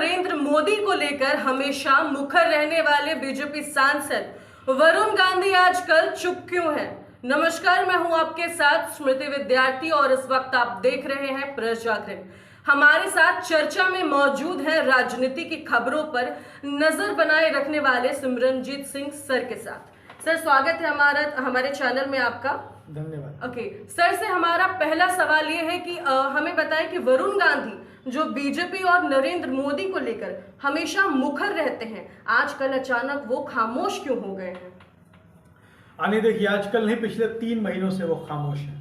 नरेंद्र मोदी को लेकर हमेशा मुखर रहने वाले बीजेपी सांसद वरुण गांधी आजकल चुप क्यों हैं? नमस्कार, मैं हूं आपके साथ स्मृति विद्यार्थी और इस वक्त आप देख रहे हैं प्रेस जागरण। हमारे साथ चर्चा में मौजूद है राजनीति की खबरों पर नजर बनाए रखने वाले सिमरनजीत सिंह सर के साथ। सर, स्वागत है हमारे चैनल में आपका। धन्यवाद। ओके सर, से हमारा पहला सवाल ये है कि हमें बताएं कि वरुण गांधी जो बीजेपी और नरेंद्र मोदी को लेकर हमेशा मुखर रहते हैं, आजकल अचानक वो खामोश क्यों हो गए हैं? देखिए, आजकल नहीं, पिछले 3 महीनों से वो खामोश हैं।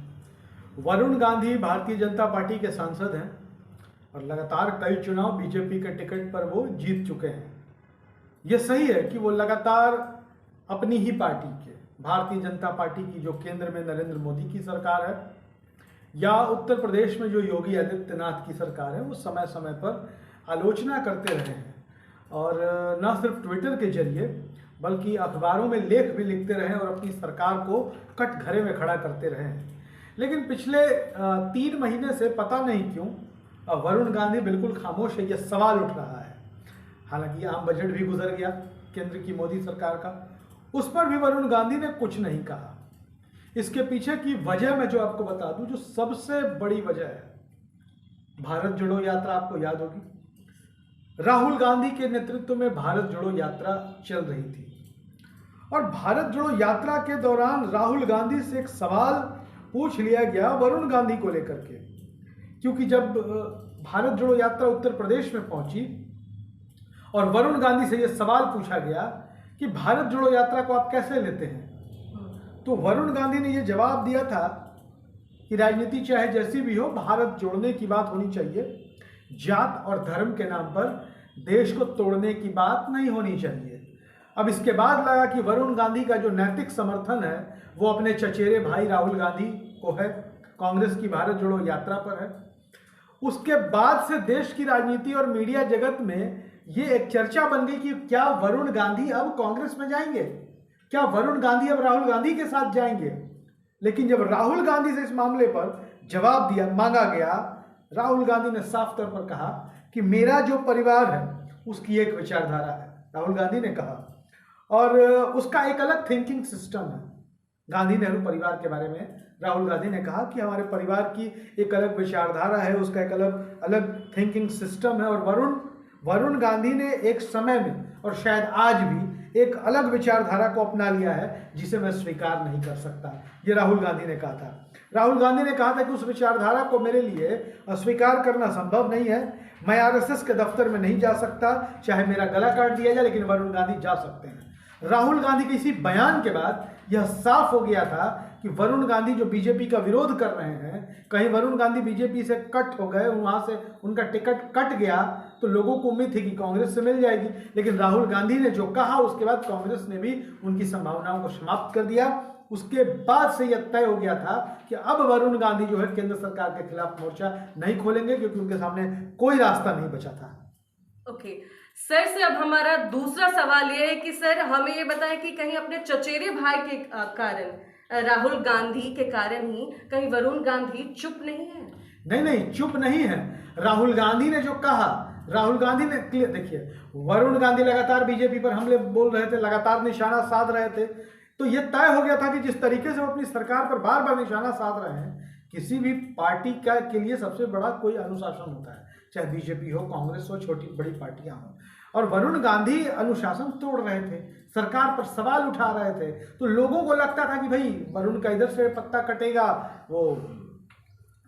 वरुण गांधी भारतीय जनता पार्टी के सांसद हैं और लगातार कई चुनाव बीजेपी के टिकट पर वो जीत चुके हैं। ये सही है कि वो लगातार अपनी ही पार्टी के, भारतीय जनता पार्टी की जो केंद्र में नरेंद्र मोदी की सरकार है या उत्तर प्रदेश में जो योगी आदित्यनाथ की सरकार है, वो समय समय पर आलोचना करते रहे हैं और न सिर्फ ट्विटर के जरिए बल्कि अखबारों में लेख भी लिखते रहे और अपनी सरकार को कटघरे में खड़ा करते रहे हैं। लेकिन पिछले 3 महीने से पता नहीं क्यों वरुण गांधी बिल्कुल खामोश है। यह सवाल उठ रहा है। हालांकि आम बजट भी गुजर गया केंद्र की मोदी सरकार का, उस पर भी वरुण गांधी ने कुछ नहीं कहा। इसके पीछे की वजह मैं जो आपको बता दूं, जो सबसे बड़ी वजह है, भारत जोड़ो यात्रा आपको याद होगी। राहुल गांधी के नेतृत्व में भारत जोड़ो यात्रा चल रही थी और भारत जोड़ो यात्रा के दौरान राहुल गांधी से एक सवाल पूछ लिया गया वरुण गांधी को लेकर के, क्योंकि जब भारत जोड़ो यात्रा उत्तर प्रदेश में पहुंची और वरुण गांधी से यह सवाल पूछा गया कि भारत जोड़ो यात्रा को आप कैसे लेते हैं, तो वरुण गांधी ने यह जवाब दिया था कि राजनीति चाहे जैसी भी हो, भारत जोड़ने की बात होनी चाहिए, जात और धर्म के नाम पर देश को तोड़ने की बात नहीं होनी चाहिए। अब इसके बाद लगा कि वरुण गांधी का जो नैतिक समर्थन है वो अपने चचेरे भाई राहुल गांधी को है, कांग्रेस की भारत जोड़ो यात्रा पर है। उसके बाद से देश की राजनीति और मीडिया जगत में ये एक चर्चा बन गई कि क्या वरुण गांधी अब कांग्रेस में जाएंगे, क्या वरुण गांधी अब राहुल गांधी के साथ जाएंगे। लेकिन जब राहुल गांधी से इस मामले पर जवाब मांगा गया, राहुल गांधी ने साफ तौर पर कहा कि मेरा जो परिवार है उसकी एक विचारधारा है, राहुल गांधी ने कहा, और उसका एक अलग थिंकिंग सिस्टम है। गांधी नेहरू परिवार के बारे में राहुल गांधी ने कहा कि हमारे परिवार की एक अलग विचारधारा है, उसका एक अलग थिंकिंग सिस्टम है। और वरुण गांधी ने एक समय में और शायद आज भी एक अलग विचारधारा को अपना लिया है जिसे मैं स्वीकार नहीं कर सकता, ये राहुल गांधी ने कहा था। राहुल गांधी ने कहा था कि उस विचारधारा को मेरे लिए अस्वीकार करना संभव नहीं है। मैं आरएसएस के दफ्तर में नहीं जा सकता, चाहे मेरा गला काट दिया जाए, लेकिन वरुण गांधी जा सकते हैं। राहुल गांधी के इसी बयान के बाद यह साफ हो गया था कि वरुण गांधी जो बीजेपी का विरोध कर रहे हैं, कहीं वरुण गांधी बीजेपी से कट हो गए, वहां से उनका टिकट कट गया तो लोगों को उम्मीद थी कि कांग्रेस से मिल जाएगी। लेकिन राहुल गांधी ने जो कहा उसके बाद कांग्रेस ने भी उनकी संभावनाओं को समाप्त कर दिया। उसके बाद से यह तय हो गया था कि अब वरुण गांधी जो है केंद्र सरकार के खिलाफ मोर्चा नहीं खोलेंगे, क्योंकि उनके सामने कोई रास्ता नहीं बचा था। ओके सर, से अब हमारा दूसरा सवाल ये है कि सर हमें ये बताएं कि कहीं अपने चचेरे भाई के कारण, राहुल गांधी के कारण ही कहीं वरुण गांधी चुप नहीं है? नहीं, चुप नहीं है। राहुल गांधी ने जो कहा, राहुल गांधी ने, देखिए, वरुण गांधी लगातार बीजेपी पर हमले बोल रहे थे, लगातार निशाना साध रहे थे, तो यह तय हो गया था कि जिस तरीके से वो अपनी सरकार पर बार बार निशाना साध रहे हैं, किसी भी पार्टी के लिए सबसे बड़ा कोई अनुशासन होता है, चाहे बीजेपी हो, कांग्रेस हो, छोटी बड़ी पार्टियां हो। और वरुण गांधी अनुशासन तोड़ रहे थे, सरकार पर सवाल उठा रहे थे, तो लोगों को लगता था कि भाई वरुण का इधर से पत्ता कटेगा, वो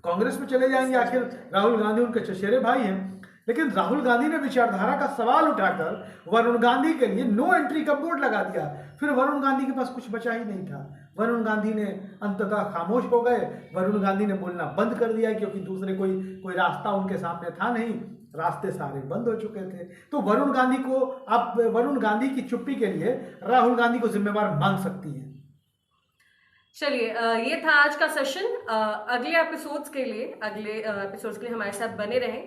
कांग्रेस में चले जाएंगे, आखिर राहुल गांधी उनके चचेरे भाई हैं। लेकिन राहुल गांधी ने विचारधारा का सवाल उठाकर वरुण गांधी के लिए नो एंट्री का बोर्ड लगा दिया। फिर वरुण गांधी के पास कुछ बचा ही नहीं था। वरुण गांधी ने अंततः खामोश हो गए, वरुण गांधी ने बोलना बंद कर दिया, क्योंकि दूसरे कोई रास्ता उनके सामने था नहीं, रास्ते सारे बंद हो चुके थे। तो वरुण गांधी की चुप्पी के लिए राहुल गांधी को जिम्मेवार मान सकती हैं। चलिए, ये था आज का सेशन। अगले एपिसोड्स के लिए हमारे साथ बने रहें।